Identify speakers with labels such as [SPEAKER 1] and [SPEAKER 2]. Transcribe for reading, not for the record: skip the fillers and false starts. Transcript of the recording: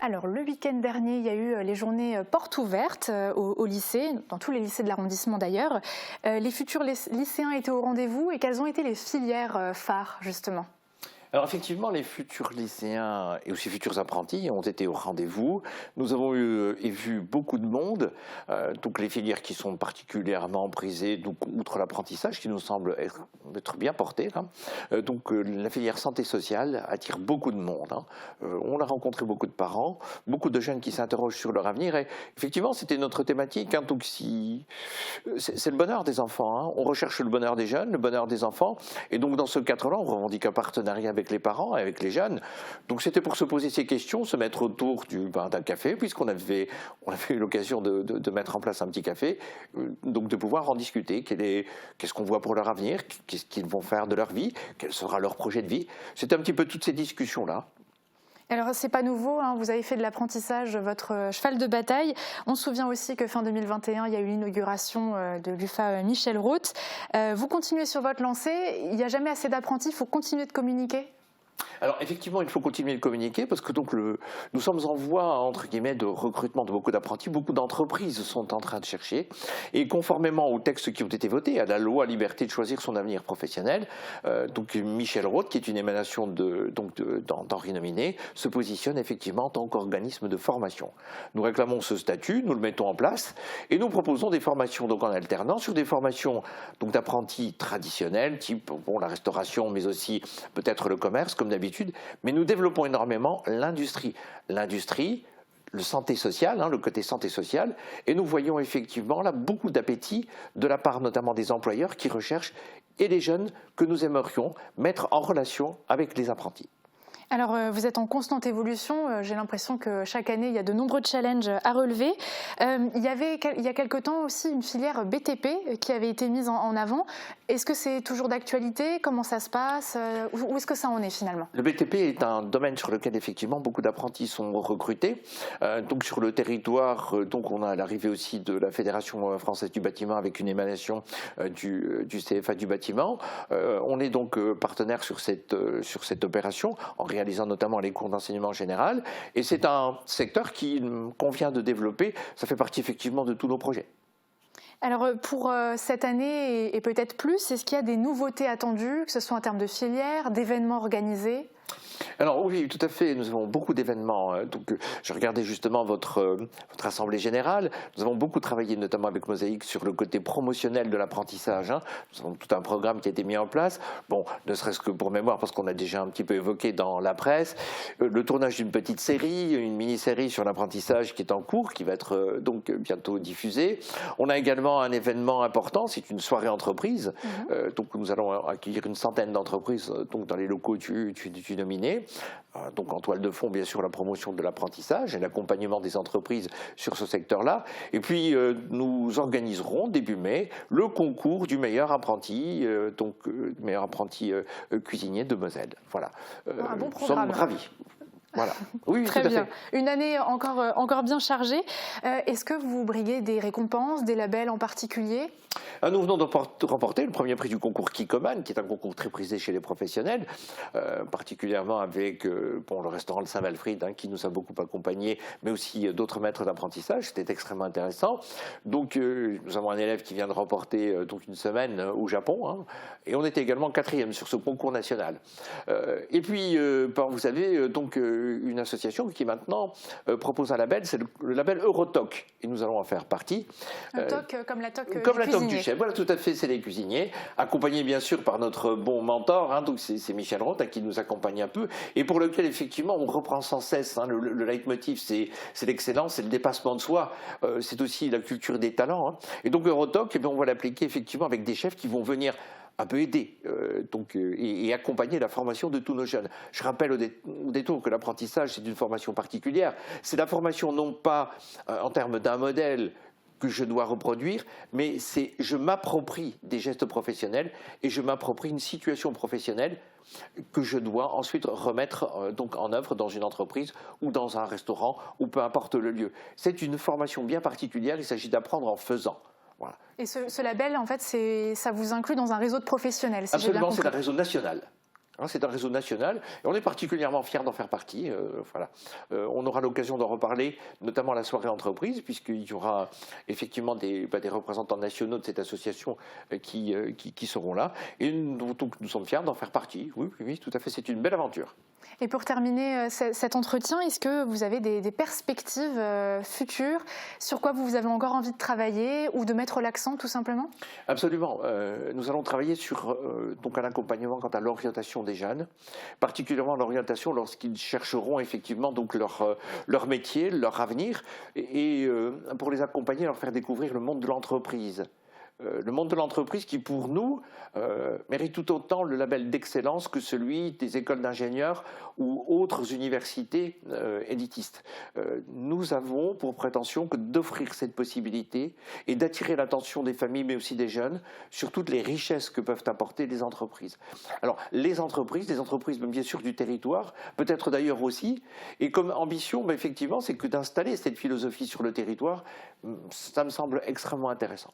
[SPEAKER 1] Alors, le week-end dernier, il y a eu les journées portes ouvertes au lycée, dans tous les lycées de l'arrondissement d'ailleurs. Les futurs lycéens étaient au rendez-vous et quelles ont été les filières phares, justement?
[SPEAKER 2] Alors effectivement, les futurs lycéens et aussi futurs apprentis ont été au rendez-vous. Nous avons eu et vu beaucoup de monde, donc les filières qui sont particulièrement prisées, donc outre l'apprentissage qui nous semble être bien porté, là. Donc la filière santé sociale attire beaucoup de monde, hein. On a rencontré beaucoup de parents, beaucoup de jeunes qui s'interrogent sur leur avenir et effectivement c'était notre thématique, hein, donc c'est le bonheur des enfants, hein. On recherche le bonheur des jeunes, le bonheur des enfants et donc dans ce cadre-là on revendique un partenariat avec les parents, avec les jeunes. Donc c'était pour se poser ces questions, se mettre autour d'un café, puisqu'on avait eu l'occasion de mettre en place un petit café, donc de pouvoir en discuter. Qu'est-ce qu'on voit pour leur avenir, qu'est-ce qu'ils vont faire de leur vie, quel sera leur projet de vie. C'était un petit peu toutes ces discussions-là.
[SPEAKER 1] Alors, c'est pas nouveau, hein, vous avez fait de l'apprentissage votre cheval de bataille. On se souvient aussi que fin 2021, il y a eu l'inauguration de l'UFA Michel Roth. Vous continuez sur votre lancée, il n'y a jamais assez d'apprentis, il faut continuer de communiquer?
[SPEAKER 2] Alors effectivement, il faut continuer de communiquer parce que donc nous sommes en voie entre guillemets de recrutement de beaucoup d'apprentis. Beaucoup d'entreprises sont en train de chercher et conformément aux textes qui ont été votés, à la loi liberté de choisir son avenir professionnel, donc Michel Roth, qui est une émanation d'Henri Nominet, se positionne effectivement en tant qu'organisme de formation. Nous réclamons ce statut, nous le mettons en place et nous proposons des formations donc en alternance sur des formations donc d'apprentis traditionnels, type la restauration, mais aussi peut-être le commerce comme d'habitude, mais nous développons énormément l'industrie. L'industrie, le santé sociale, hein, le côté santé sociale, et nous voyons effectivement là beaucoup d'appétit de la part notamment des employeurs qui recherchent et les jeunes que nous aimerions mettre en relation avec les apprentis.
[SPEAKER 1] Alors, vous êtes en constante évolution. J'ai l'impression que chaque année, il y a de nombreux challenges à relever. Il y a quelque temps aussi une filière BTP qui avait été mise en avant. Est-ce que c'est toujours d'actualité? Comment ça se passe? Où est-ce que ça en est finalement?
[SPEAKER 2] Le BTP est un domaine sur lequel effectivement beaucoup d'apprentis sont recrutés. Donc sur le territoire, donc on a l'arrivée aussi de la Fédération française du bâtiment avec une émanation du CFA du bâtiment. On est donc partenaire sur cette opération en réalisant notamment les cours d'enseignement général. Et c'est un secteur qu'on vient de développer. Ça fait partie effectivement de tous nos projets.
[SPEAKER 1] Alors pour cette année et peut-être plus, est-ce qu'il y a des nouveautés attendues, que ce soit en termes de filières, d'événements organisés?
[SPEAKER 2] Alors oui, tout à fait, nous avons beaucoup d'événements. Donc, je regardais justement votre assemblée générale. Nous avons beaucoup travaillé, notamment avec Mosaïque, sur le côté promotionnel de l'apprentissage, hein. Nous avons tout un programme qui a été mis en place. Bon, ne serait-ce que pour mémoire, parce qu'on a déjà un petit peu évoqué dans la presse, le tournage d'une petite série, une mini-série sur l'apprentissage qui est en cours, qui va être donc bientôt diffusée. On a également un événement important, c'est une soirée entreprise. Donc nous allons accueillir une centaine d'entreprises donc dans les locaux du Nominet. Donc en toile de fond, bien sûr, la promotion de l'apprentissage et l'accompagnement des entreprises sur ce secteur-là. Et puis, nous organiserons début mai le concours du meilleur apprenti, meilleur apprenti cuisinier de Moselle. Voilà.
[SPEAKER 1] Un bon
[SPEAKER 2] nous sommes
[SPEAKER 1] programme.
[SPEAKER 2] ravis. Voilà. Oui,
[SPEAKER 1] Très
[SPEAKER 2] tout à
[SPEAKER 1] bien.
[SPEAKER 2] fait.
[SPEAKER 1] Une année encore bien chargée. Est-ce que vous briguez des récompenses, des labels en particulier?
[SPEAKER 2] Nous venons de remporter le premier prix du concours Kikoman, qui est un concours très prisé chez les professionnels, particulièrement avec le restaurant Le Saint-Malfrid, hein, qui nous a beaucoup accompagnés, mais aussi d'autres maîtres d'apprentissage. C'était extrêmement intéressant. Donc, nous avons un élève qui vient de remporter donc une semaine au Japon, hein, et on était également 4e sur ce concours national. Et puis, vous savez, donc une association qui maintenant propose un label, c'est le label Eurotoc, et nous allons en faire partie.
[SPEAKER 1] Un toc comme la toc
[SPEAKER 2] Comme
[SPEAKER 1] du
[SPEAKER 2] la toc
[SPEAKER 1] cuisinier.
[SPEAKER 2] du chef, voilà, tout à fait, c'est les cuisiniers, accompagnés bien sûr par notre bon mentor, hein, donc c'est Michel Roth, qui nous accompagne un peu, et pour lequel effectivement on reprend sans cesse, hein, le leitmotiv, c'est l'excellence, c'est le dépassement de soi, c'est aussi la culture des talents, hein. Et donc Eurotoc, on va l'appliquer effectivement avec des chefs qui vont venir un peu aider et accompagner la formation de tous nos jeunes. Je rappelle au détour que l'apprentissage, c'est une formation particulière. C'est la formation non pas en termes d'un modèle que je dois reproduire, mais c'est je m'approprie des gestes professionnels et je m'approprie une situation professionnelle que je dois ensuite remettre donc en œuvre dans une entreprise ou dans un restaurant ou peu importe le lieu. C'est une formation bien particulière, il s'agit d'apprendre en faisant. Voilà.
[SPEAKER 1] Et ce label, en fait, ça vous inclut dans un réseau de professionnels, si j'ai bien
[SPEAKER 2] Absolument,
[SPEAKER 1] compris.
[SPEAKER 2] c'est un réseau national. Hein, c'est un réseau national et on est particulièrement fiers d'en faire partie. Voilà. On aura l'occasion d'en reparler, notamment à la soirée entreprise, puisqu'il y aura effectivement des représentants nationaux de cette association qui seront là. Et donc nous sommes fiers d'en faire partie. Oui, oui, oui, tout à fait, c'est une belle aventure.
[SPEAKER 1] Et pour terminer cet entretien, est-ce que vous avez des perspectives futures sur quoi vous avez encore envie de travailler ou de mettre l'accent tout simplement?
[SPEAKER 2] Absolument. Nous allons travailler sur donc un accompagnement quant à l'orientation des jeunes, particulièrement l'orientation lorsqu'ils chercheront effectivement donc leur métier, leur avenir, et pour les accompagner, leur faire découvrir le monde de l'entreprise. Le monde de l'entreprise qui, pour nous, mérite tout autant le label d'excellence que celui des écoles d'ingénieurs ou autres universités élitistes. Nous avons pour prétention que d'offrir cette possibilité et d'attirer l'attention des familles, mais aussi des jeunes, sur toutes les richesses que peuvent apporter les entreprises. Alors, les entreprises bien sûr du territoire, peut-être d'ailleurs aussi, et comme ambition, effectivement, c'est que d'installer cette philosophie sur le territoire, ça me semble extrêmement intéressant.